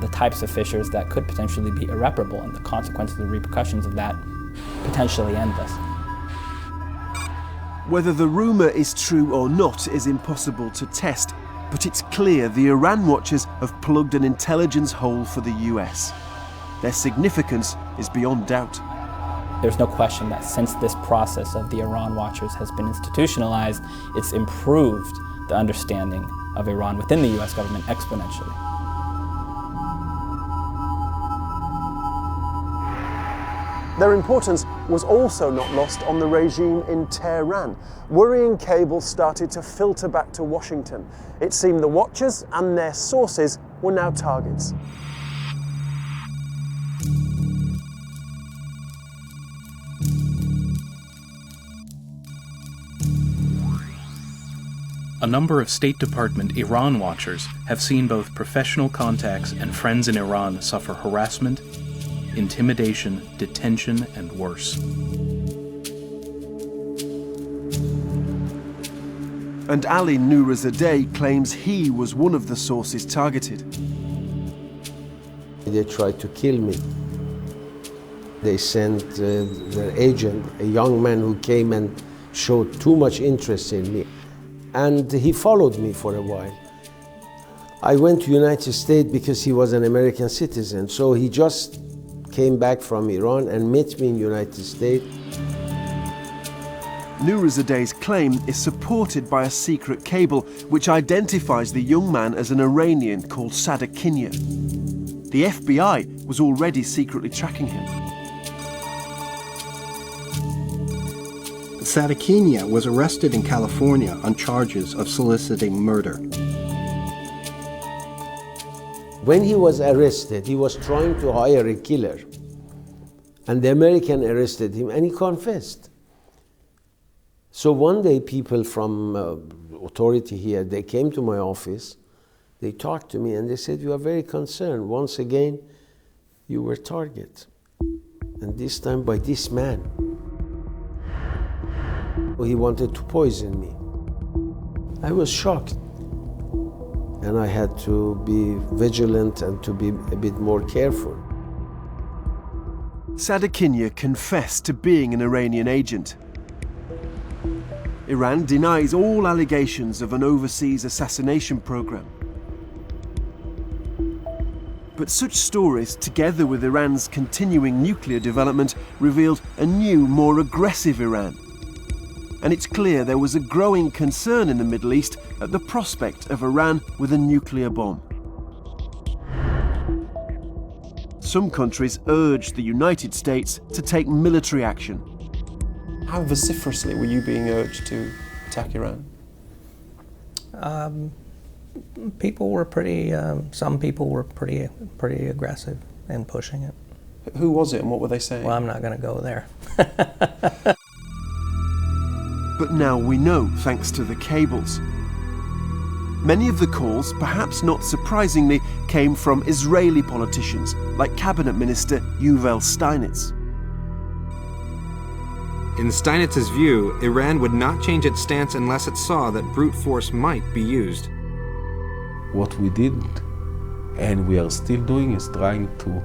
Speaker 6: The types of fissures that could potentially be irreparable, and the consequences, the repercussions of that potentially endless.
Speaker 1: Whether the rumour is true or not is impossible to test, but it's clear the Iran watchers have plugged an intelligence hole for the US. Their significance is beyond doubt.
Speaker 6: There's no question that since this process of the Iran watchers has been institutionalized, it's improved the understanding of Iran within the US government exponentially.
Speaker 4: Their importance was also not lost on the regime in Tehran. Worrying cables started to filter back to Washington. It seemed the watchers and their sources were now targets.
Speaker 5: A number of State Department Iran watchers have seen both professional contacts and friends in Iran suffer harassment, intimidation, detention, and worse.
Speaker 1: And Ali Nourizadeh claims he was one of the sources targeted.
Speaker 9: They tried to kill me. They sent their agent, a young man who came and showed too much interest in me. And he followed me for a while. I went to United States because he was an American citizen, so he just came back from Iran and met me in United States.
Speaker 1: Nourizadeh's claim is supported by a secret cable which identifies the young man as an Iranian called Sadakinya. The FBI was already secretly tracking him.
Speaker 8: Sadakinya was arrested in California on charges of soliciting murder.
Speaker 9: When he was arrested, he was trying to hire a killer. And the American arrested him, and he confessed. So one day, people from authority here, they came to my office, they talked to me, and they said, "You are very concerned. Once again, you were targeted. And this time by this man. He wanted to poison me." I was shocked. And I had to be vigilant and to be a bit more careful.
Speaker 1: Sadakinya confessed to being an Iranian agent. Iran denies all allegations of an overseas assassination program. But such stories, together with Iran's continuing nuclear development, revealed a new, more aggressive Iran, and it's clear there was a growing concern in the Middle East at the prospect of Iran with a nuclear bomb. Some countries urged the United States to take military action.
Speaker 16: How vociferously were you being urged to attack Iran?
Speaker 7: People were pretty, some people were pretty aggressive in pushing it.
Speaker 16: Who was it and what were they saying?
Speaker 7: Well, I'm not going to go there.
Speaker 1: But now we know, thanks to the cables. Many of the calls, perhaps not surprisingly, came from Israeli politicians, like Cabinet Minister Yuval Steinitz.
Speaker 21: In Steinitz's view, Iran would not change its stance unless it saw that brute force might be used.
Speaker 10: What we did, and we are still doing, is trying to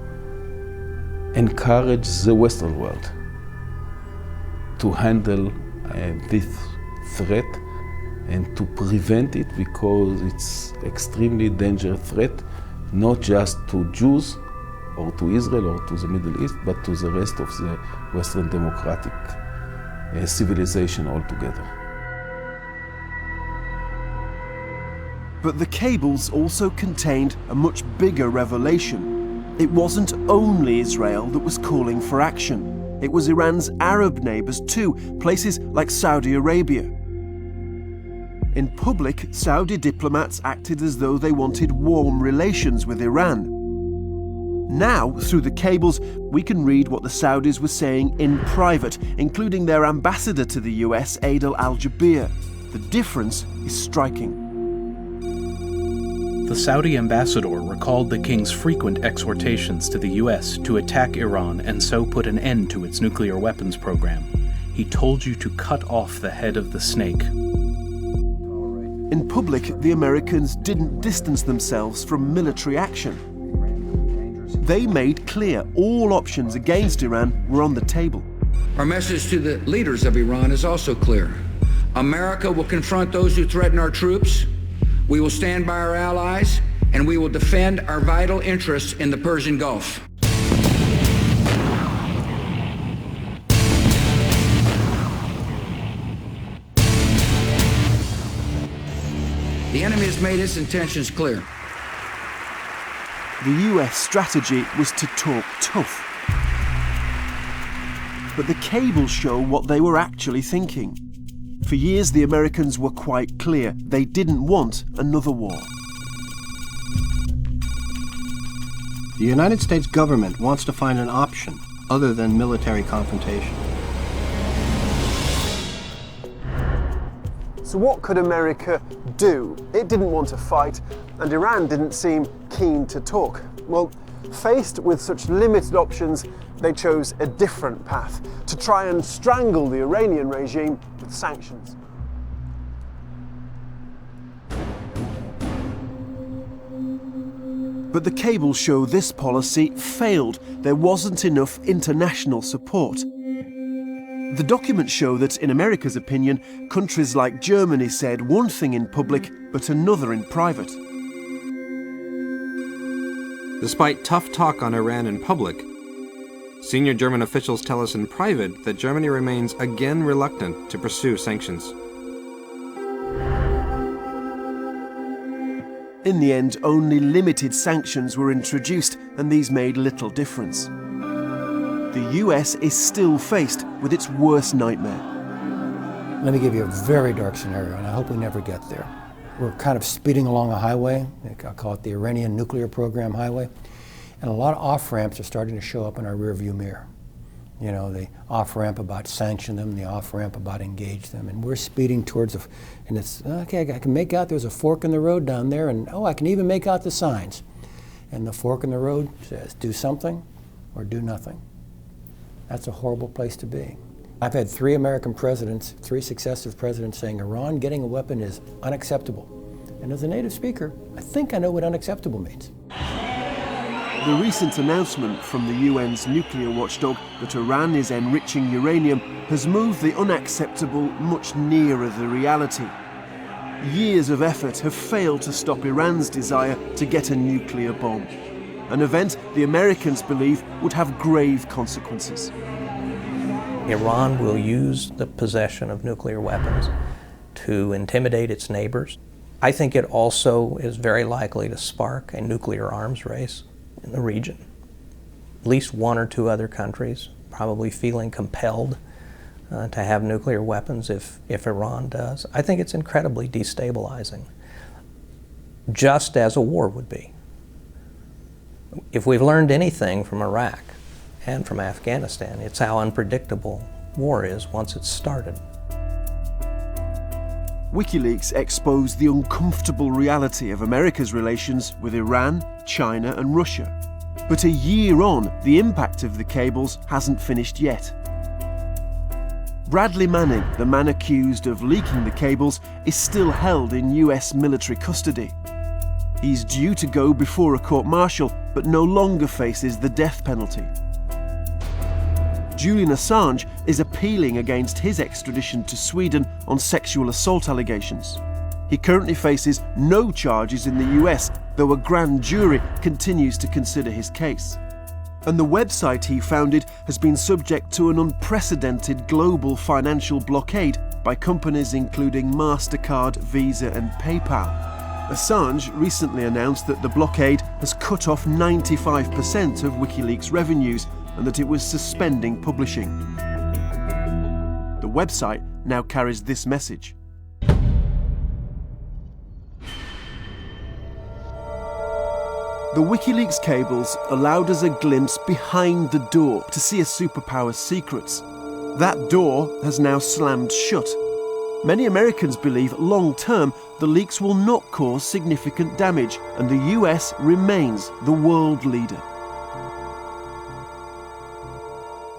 Speaker 10: encourage the Western world to handle this threat and to prevent it, because it's extremely dangerous threat, not just to Jews or to Israel or to the Middle East, but to the rest of the Western democratic civilization altogether.
Speaker 1: But the cables also contained a much bigger revelation. It wasn't only Israel that was calling for action. It was Iran's Arab neighbors too, places like Saudi Arabia. In public, Saudi diplomats acted as though they wanted warm relations with Iran. Now, through the cables, we can read what the Saudis were saying in private, including their ambassador to the US, Adel al-Jubeir. The difference is striking.
Speaker 5: The Saudi ambassador recalled the king's frequent exhortations to the US to attack Iran and so put an end to its nuclear weapons program. He told you to cut off the head of the snake.
Speaker 1: In public, the Americans didn't distance themselves from military action. They made clear all options against Iran were on the table.
Speaker 2: Our message to the leaders of Iran is also clear. America will confront those who threaten our troops. We will stand by our allies, and we will defend our vital interests in the Persian Gulf. The enemy has made its intentions clear.
Speaker 1: The US strategy was to talk tough. But the cables show what they were actually thinking. For years, the Americans were quite clear. They didn't want another war.
Speaker 8: The United States government wants to find an option other than military confrontation.
Speaker 4: So what could America do? It didn't want to fight, and Iran didn't seem keen to talk. Well, faced with such limited options, they chose a different path, to try and strangle the Iranian regime with sanctions.
Speaker 1: But the cables show this policy failed. There wasn't enough international support. The documents show that, in America's opinion, countries like Germany said one thing in public, but another in private.
Speaker 21: Despite tough talk on Iran in public, senior German officials tell us in private that Germany remains again reluctant to pursue sanctions.
Speaker 1: In the end, only limited sanctions were introduced, and these made little difference. The US is still faced with its worst nightmare.
Speaker 11: Let me give you a very dark scenario, and I hope we never get there. We're kind of speeding along a highway. I call it the Iranian nuclear program highway. And a lot of off-ramps are starting to show up in our rearview mirror. You know, the off-ramp about sanction them, the off-ramp about engage them. And we're speeding towards and it's, okay, I can make out there's a fork in the road down there, and oh, I can even make out the signs. And the fork in the road says, do something or do nothing. That's a horrible place to be. I've had 3 American presidents, 3 successive presidents saying Iran getting a weapon is unacceptable. And as a native speaker, I think I know what unacceptable means.
Speaker 1: The recent announcement from the UN's nuclear watchdog that Iran is enriching uranium has moved the unacceptable much nearer the reality. Years of effort have failed to stop Iran's desire to get a nuclear bomb, an event the Americans believe would have grave consequences.
Speaker 7: Iran will use the possession of nuclear weapons to intimidate its neighbors. I think it also is very likely to spark a nuclear arms race in the region. At least one or two other countries probably feeling compelled to have nuclear weapons if Iran does. I think it's incredibly destabilizing, just as a war would be. If we've learned anything from Iraq and from Afghanistan, it's how unpredictable war is once it's started.
Speaker 1: Wikileaks exposed the uncomfortable reality of America's relations with Iran, China and Russia. But a year on, the impact of the cables hasn't finished yet. Bradley Manning, the man accused of leaking the cables, is still held in US military custody. He's due to go before a court-martial, but no longer faces the death penalty. Julian Assange is appealing against his extradition to Sweden on sexual assault allegations. He currently faces no charges in the US, though a grand jury continues to consider his case. And the website he founded has been subject to an unprecedented global financial blockade by companies including MasterCard, Visa and PayPal. Assange recently announced that the blockade has cut off 95% of WikiLeaks' revenues and that it was suspending publishing. The website now carries this message. The WikiLeaks cables allowed us a glimpse behind the door to see a superpower's secrets. That door has now slammed shut. Many Americans believe long-term the leaks will not cause significant damage and the US remains the world leader.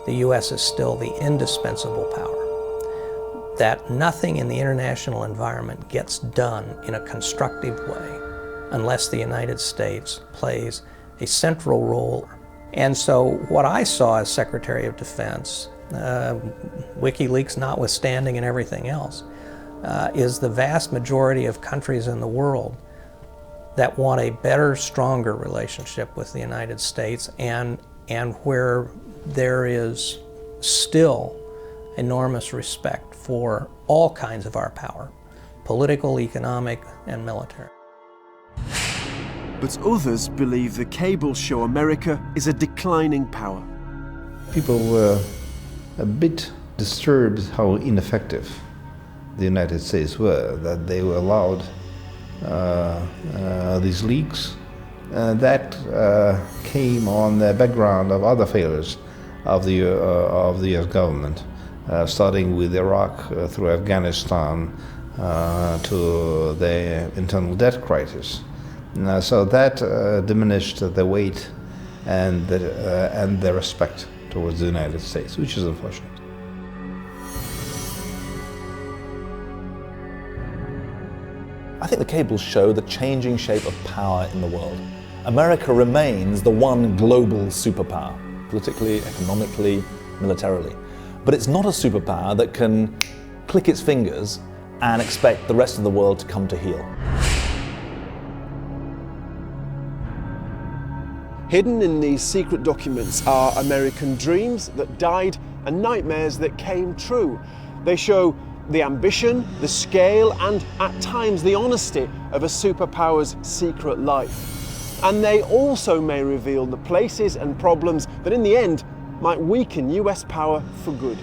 Speaker 7: The US is still the indispensable power. That nothing in the international environment gets done in a constructive way unless the United States plays a central role. And so what I saw as Secretary of Defense, WikiLeaks notwithstanding and everything else, is the vast majority of countries in the world that want a better, stronger relationship with the United States and where there is still enormous respect for all kinds of our power, political, economic, and military.
Speaker 1: But others believe the cables show America is a declining power.
Speaker 3: People were a bit disturbed how ineffective the United States were, that they were allowed these leaks. That came on the background of other failures of the US government, starting with Iraq through Afghanistan to the internal debt crisis. So that diminished the weight and the respect towards the United States, which is unfortunate.
Speaker 12: I think the cables show the changing shape of power in the world. America remains the one global superpower, politically, economically, militarily. But it's not a superpower that can click its fingers and expect the rest of the world to come to heel.
Speaker 4: Hidden in these secret documents are American dreams that died and nightmares that came true. They show the ambition, the scale, and at times the honesty of a superpower's secret life. And they also may reveal the places and problems that in the end might weaken US power for good.